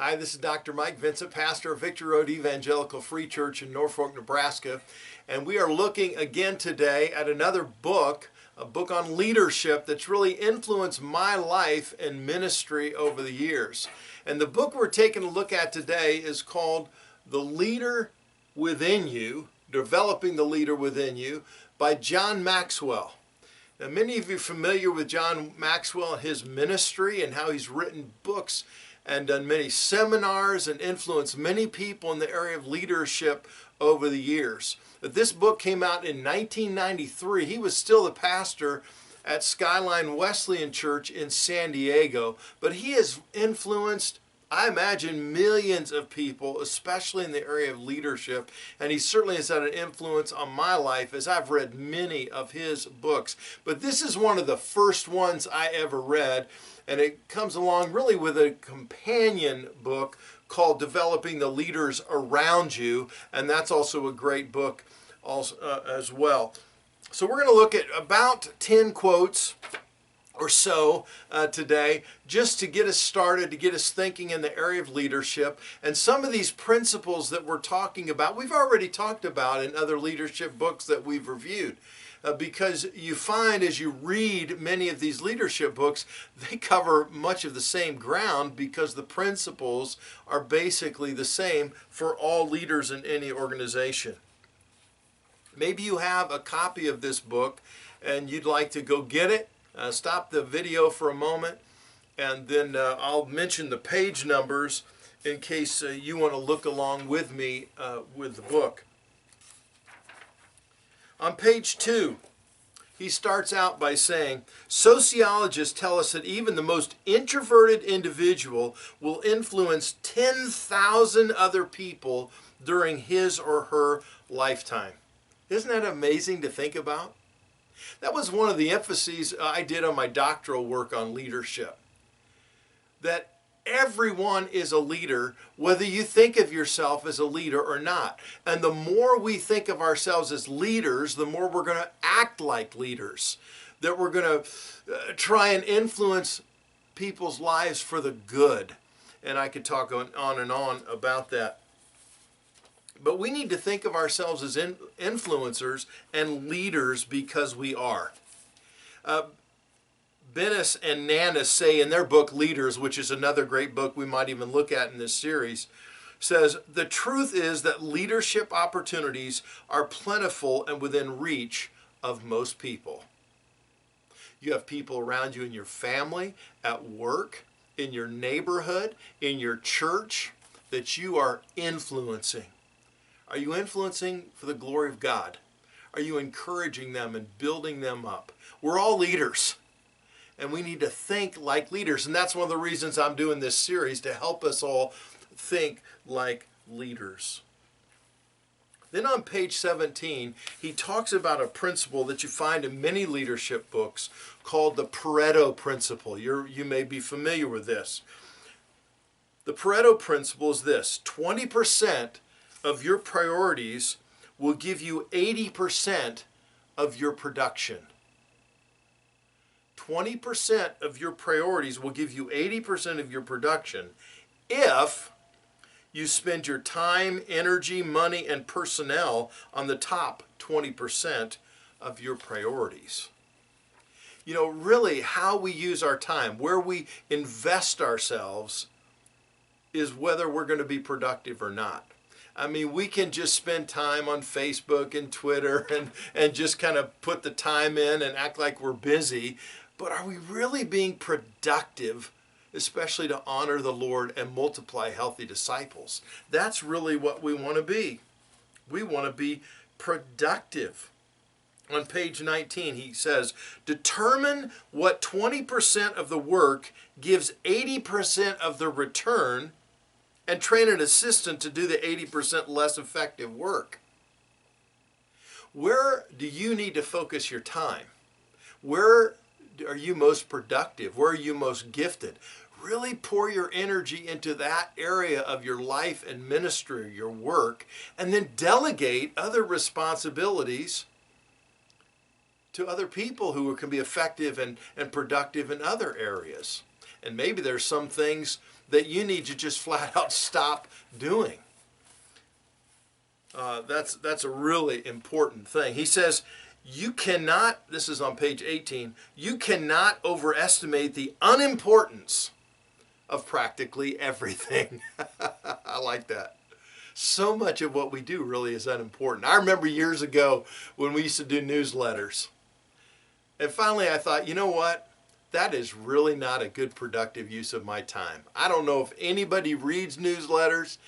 Hi, this is Dr. Mike Vincent, pastor of Victory Road Evangelical Free Church in Norfolk, Nebraska. And we are looking again today at another book, a book on leadership that's really influenced my life and ministry over the years. And the book we're taking a look at today is called The Leader Within You, Developing the Leader Within You by John Maxwell. Now, many of you are familiar with John Maxwell and his ministry and how he's written books and done many seminars and influenced many people in the area of leadership over the years. But this book came out in 1993. He was still the pastor at Skyline Wesleyan Church in San Diego, but he has influenced, I imagine, millions of people, especially in the area of leadership, and he certainly has had an influence on my life as I've read many of his books. But this is one of the first ones I ever read, and it comes along really with a companion book called Developing the Leaders Around You, and that's also a great book also, as well. So we're going to look at about 10 quotes or so today, just to get us started, to get us thinking in the area of leadership. And some of these principles that we're talking about, we've already talked about in other leadership books that we've reviewed. Because you find as you read many of these leadership books, they cover much of the same ground because the principles are basically the same for all leaders in any organization. Maybe you have a copy of this book and you'd like to go get it. Stop the video for a moment, and then I'll mention the page numbers in case you want to look along with me with the book. On page 2, he starts out by saying, sociologists tell us that even the most introverted individual will influence 10,000 other people during his or her lifetime. Isn't that amazing to think about? That was one of the emphases I did on my doctoral work on leadership. That everyone is a leader, whether you think of yourself as a leader or not. And the more we think of ourselves as leaders, the more we're going to act like leaders. That we're going to try and influence people's lives for the good. And I could talk on and on about that. But we need to think of ourselves as influencers and leaders because we are. Bennis and Nanis say in their book, Leaders, which is another great book we might even look at in this series, says, the truth is that leadership opportunities are plentiful and within reach of most people. You have people around you in your family, at work, in your neighborhood, in your church, that you are influencing. Are you influencing for the glory of God? Are you encouraging them and building them up? We're all leaders, and we need to think like leaders. And that's one of the reasons I'm doing this series, to help us all think like leaders. Then on page 17, he talks about a principle that you find in many leadership books called the Pareto principle. You may be familiar with this. The Pareto principle is this: 20% of your priorities will give you 80% of your production. 20% of your priorities will give you 80% of your production if you spend your time, energy, money, and personnel on the top 20% of your priorities. You know, really how we use our time, where we invest ourselves, is whether we're going to be productive or not. I mean, we can just spend time on Facebook and Twitter and just kind of put the time in and act like we're busy. But are we really being productive, especially to honor the Lord and multiply healthy disciples? That's really what we want to be. We want to be productive. On page 19, he says, determine what 20% of the work gives 80% of the return, and train an assistant to do the 80% less effective work. Where do you need to focus your time? Where are you most productive? Where are you most gifted? Really pour your energy into that area of your life and ministry, your work, and then delegate other responsibilities to other people who can be effective and productive in other areas. And maybe there's some things that you need to just flat out stop doing. That's a really important thing. He says, you cannot, this is on page 18, you cannot overestimate the unimportance of practically everything. I like that. So much of what we do really is unimportant. I remember years ago when we used to do newsletters. And finally I thought, you know what? That is really not a good productive use of my time. I don't know if anybody reads newsletters.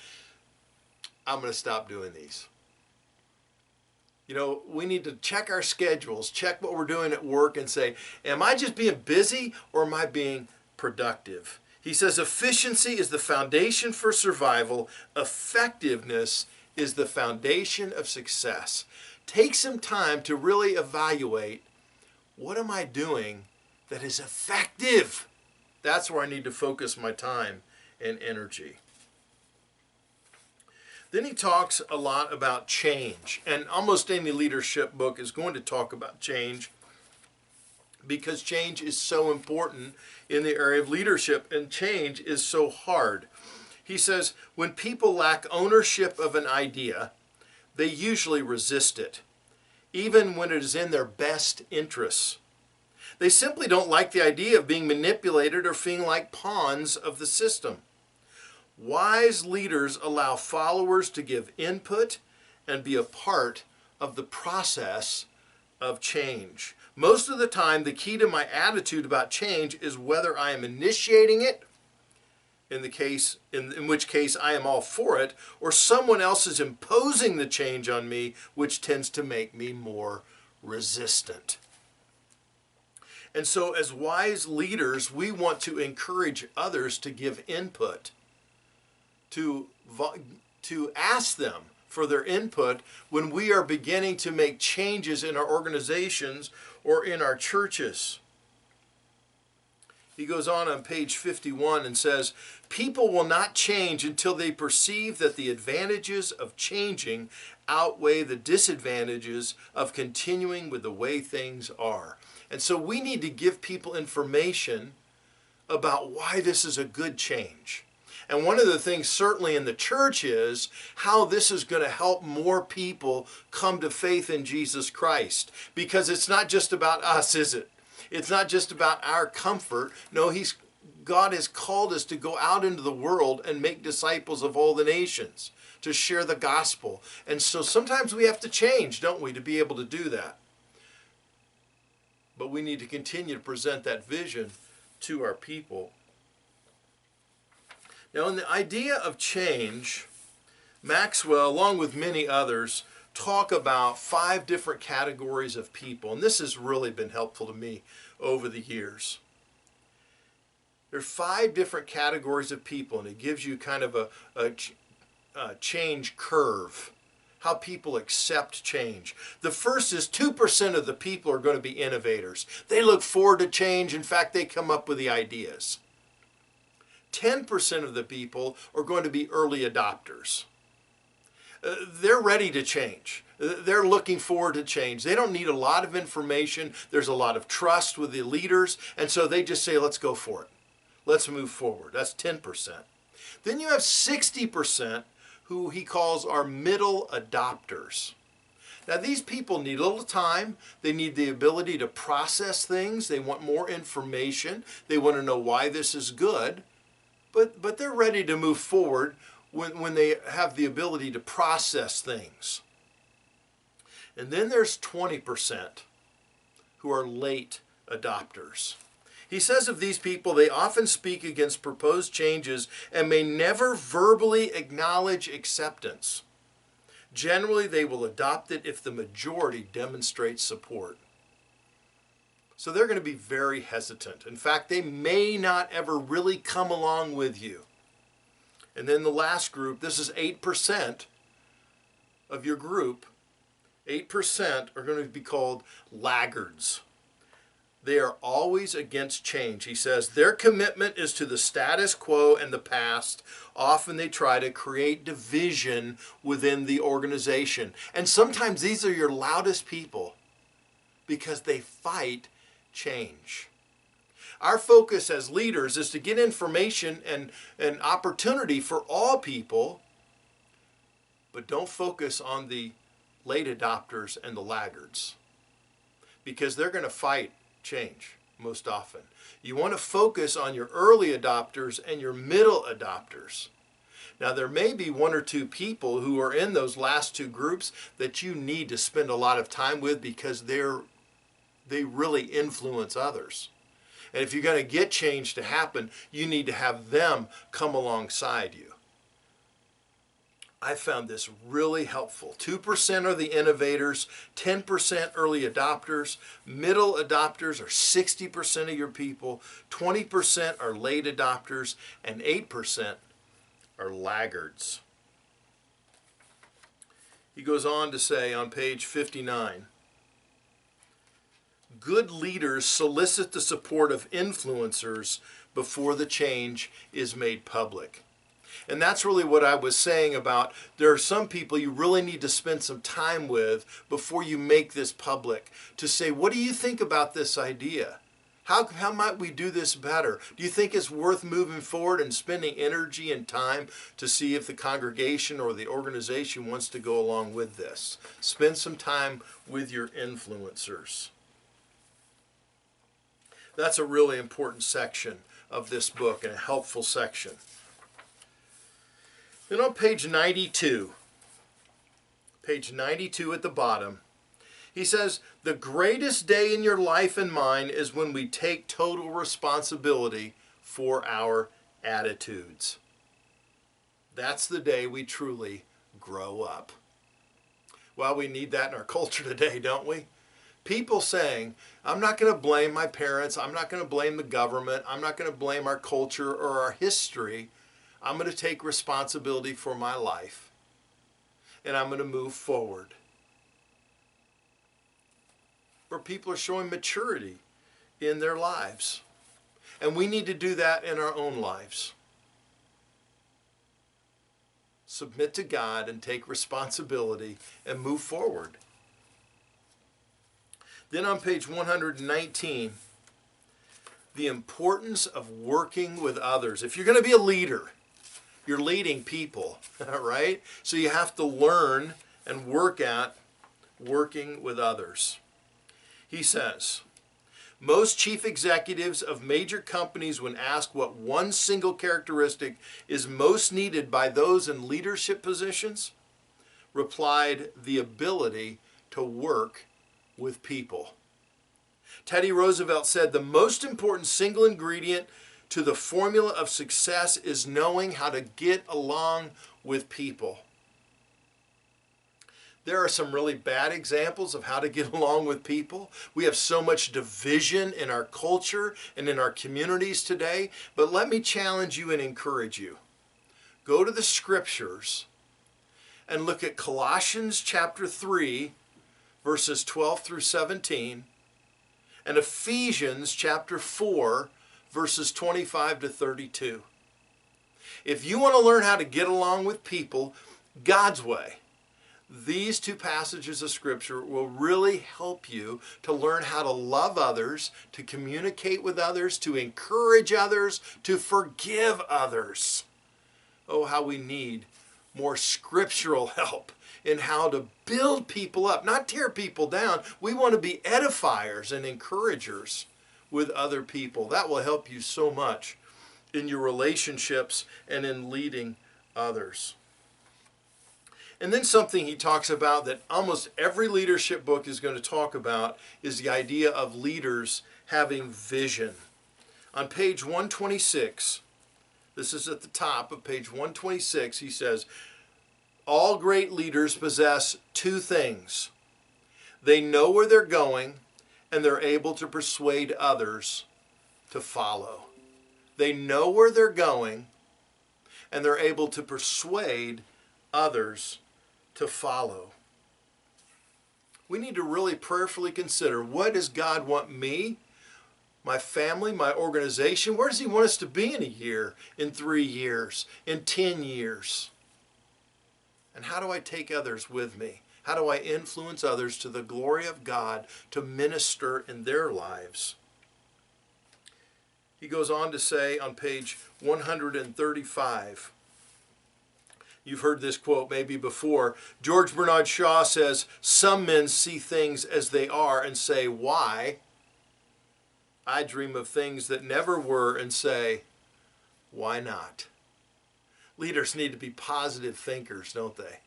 I'm going to stop doing these. You know, we need to check our schedules, check what we're doing at work and say, am I just being busy or am I being productive? He says efficiency is the foundation for survival. Effectiveness is the foundation of success. Take some time to really evaluate, what am I doing that is effective? That's where I need to focus my time and energy. Then he talks a lot about change, and almost any leadership book is going to talk about change because change is so important in the area of leadership, and change is so hard. He says, when people lack ownership of an idea, they usually resist it, even when it is in their best interests. They simply don't like the idea of being manipulated or feeling like pawns of the system. Wise leaders allow followers to give input and be a part of the process of change. Most of the time, the key to my attitude about change is whether I am initiating it, in which case I am all for it, or someone else is imposing the change on me, which tends to make me more resistant. And so as wise leaders, we want to encourage others to give input, to ask them for their input when we are beginning to make changes in our organizations or in our churches. He goes on page 51 and says, people will not change until they perceive that the advantages of changing outweigh the disadvantages of continuing with the way things are. And so we need to give people information about why this is a good change. And one of the things certainly in the church is how this is going to help more people come to faith in Jesus Christ. Because it's not just about us, is it? It's not just about our comfort. No, God has called us to go out into the world and make disciples of all the nations, to share the gospel. And so sometimes we have to change, don't we, to be able to do that. But we need to continue to present that vision to our people. Now, in the idea of change, Maxwell, along with many others, talk about 5 different categories of people. And this has really been helpful to me over the years. There are 5 different categories of people, and it gives you kind of a change curve, how people accept change. The first is 2% of the people are going to be innovators. They look forward to change. In fact, they come up with the ideas. 10% of the people are going to be early adopters. They're ready to change. They're looking forward to change. They don't need a lot of information. There's a lot of trust with the leaders, and so they just say, let's go for it. Let's move forward. That's 10%. Then you have 60% who he calls our middle adopters. Now, these people need a little time. They need the ability to process things. They want more information. They want to know why this is good. But they're ready to move forward when they have the ability to process things. And then there's 20% who are late adopters. He says of these people, they often speak against proposed changes and may never verbally acknowledge acceptance. Generally, they will adopt it if the majority demonstrates support. So they're going to be very hesitant. In fact, they may not ever really come along with you. And then the last group, this is 8% of your group. 8% are going to be called laggards. They are always against change. He says their commitment is to the status quo and the past. Often they try to create division within the organization. And sometimes these are your loudest people because they fight change. Our focus as leaders is to get information and opportunity for all people, but don't focus on the late adopters and the laggards, because they're going to fight change most often. You want to focus on your early adopters and your middle adopters. Now, there may be one or two people who are in those last two groups that you need to spend a lot of time with, because they really influence others. And if you're going to get change to happen, you need to have them come alongside you. I found this really helpful. 2% are the innovators, 10% early adopters, middle adopters are 60% of your people, 20% are late adopters, and 8% are laggards. He goes on to say on page 59, good leaders solicit the support of influencers before the change is made public. And that's really what I was saying about, there are some people you really need to spend some time with before you make this public, to say, what do you think about this idea? How might we do this better? Do you think it's worth moving forward and spending energy and time to see if the congregation or the organization wants to go along with this? Spend some time with your influencers. That's a really important section of this book, and a helpful section. Then on page 92 at the bottom, he says, the greatest day in your life and mine is when we take total responsibility for our attitudes. That's the day we truly grow up. Well, we need that in our culture today, don't we? People saying, I'm not going to blame my parents, I'm not going to blame the government, I'm not going to blame our culture or our history. I'm going to take responsibility for my life, and I'm going to move forward. Where people are showing maturity in their lives. And we need to do that in our own lives. Submit to God and take responsibility and move forward. Then on page 119, the importance of working with others. If you're going to be a leader, you're leading people, right? So you have to learn and work at working with others. He says, most chief executives of major companies, when asked what one single characteristic is most needed by those in leadership positions, replied, the ability to work with people. Teddy Roosevelt said, the most important single ingredient to the formula of success is knowing how to get along with people. There are some really bad examples of how to get along with people. We have so much division in our culture and in our communities today. But let me challenge you and encourage you. Go to the scriptures and look at Colossians chapter 3, verses 12 through 17, and Ephesians chapter 4, verses 25 to 32. If you want to learn how to get along with people God's way, these two passages of Scripture will really help you to learn how to love others, to communicate with others, to encourage others, to forgive others. Oh, how we need more scriptural help in how to build people up, not tear people down. We want to be edifiers and encouragers with other people. That will help you so much in your relationships and in leading others. And then something he talks about that almost every leadership book is going to talk about is the idea of leaders having vision. On page 126, this is at the top of page 126, he says, all great leaders possess two things. They know where they're going, and they're able to persuade others to follow. They know where they're going, and they're able to persuade others to follow. We need to really prayerfully consider, what does God want me, my family, my organization, where does he want us to be in a year, in 3 years, in 10 years? And how do I take others with me? How do I influence others to the glory of God to minister in their lives? He goes on to say on page 135, you've heard this quote maybe before. George Bernard Shaw says, "Some men see things as they are and say, 'Why?' I dream of things that never were and say, 'Why not?'" Leaders need to be positive thinkers, don't they?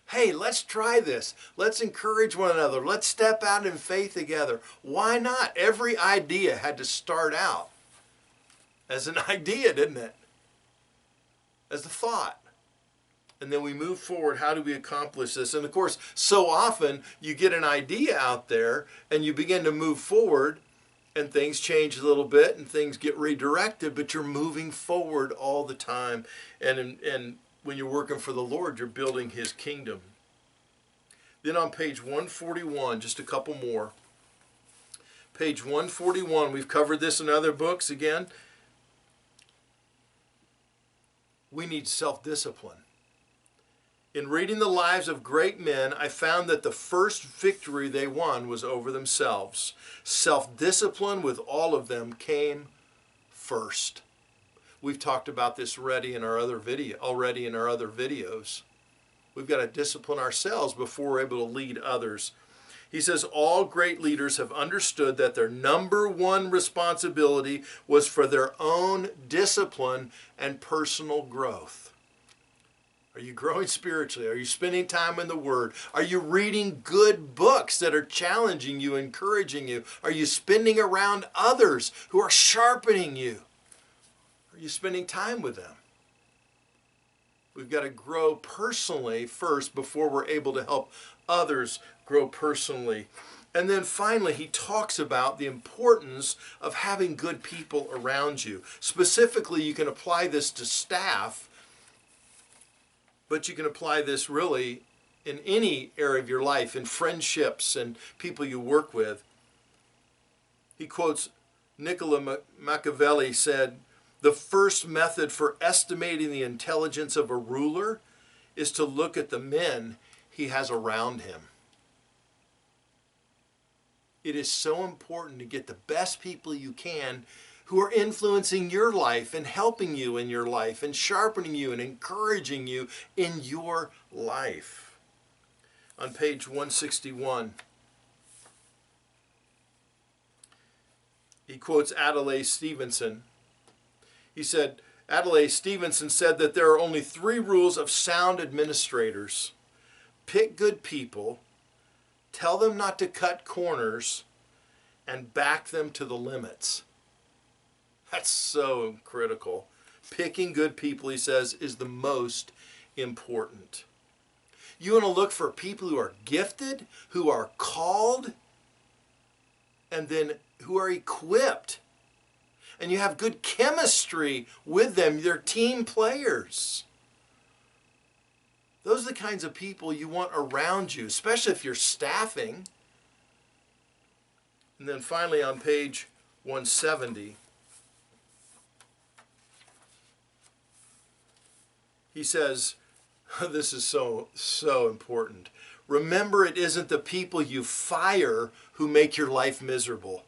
Hey, let's try this. Let's encourage one another. Let's step out in faith together. Why not? Every idea had to start out as an idea, didn't it? As a thought. And then we move forward. How do we accomplish this? And of course, so often you get an idea out there and you begin to move forward and things change a little bit and things get redirected, but you're moving forward all the time. And when you're working for the Lord, you're building His kingdom. Then on page 141, just a couple more. Page 141, we've covered this in other books again. We need self-discipline. In reading the lives of great men, I found that the first victory they won was over themselves. Self-discipline with all of them came first. We've talked about this already in our other videos. We've got to discipline ourselves before we're able to lead others. He says, all great leaders have understood that their number one responsibility was for their own discipline and personal growth. Are you growing spiritually? Are you spending time in the Word? Are you reading good books that are challenging you, encouraging you? Are you spending around others who are sharpening you? Are you spending time with them? We've got to grow personally first before we're able to help others grow personally. And then finally, he talks about the importance of having good people around you. Specifically, you can apply this to staff, but you can apply this really in any area of your life, in friendships and people you work with. He quotes Niccolo Machiavelli said, "The first method for estimating the intelligence of a ruler is to look at the men he has around him." It is so important to get the best people you can who are influencing your life and helping you in your life and sharpening you and encouraging you in your life. On page 161, he quotes Adlai Stevenson. He said, Adlai Stevenson said that there are only 3 rules of sound administrators. Pick good people, tell them not to cut corners, and back them to the limits. That's so critical. Picking good people, he says, is the most important. You want to look for people who are gifted, who are called, and then who are equipped. And you have good chemistry with them. They're team players. Those are the kinds of people you want around you, especially if you're staffing. And then finally on page 170, he says, this is so important. Remember, it isn't the people you fire who make your life miserable.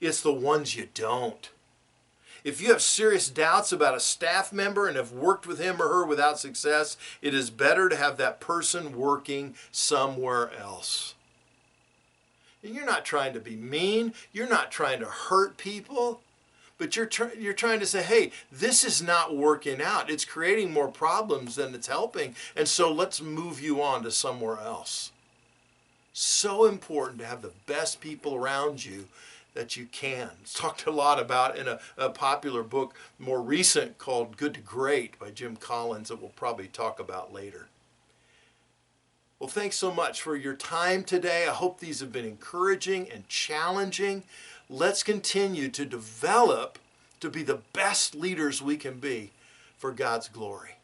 It's the ones you don't. If you have serious doubts about a staff member and have worked with him or her without success, it is better to have that person working somewhere else. And you're not trying to be mean. You're not trying to hurt people. But you're trying to say, hey, this is not working out. It's creating more problems than it's helping. And so let's move you on to somewhere else. So important to have the best people around you that you can. It's talked a lot about in a popular book, more recent, called Good to Great by Jim Collins, that we'll probably talk about later. Well, thanks so much for your time today. I hope these have been encouraging and challenging. Let's continue to develop to be the best leaders we can be for God's glory.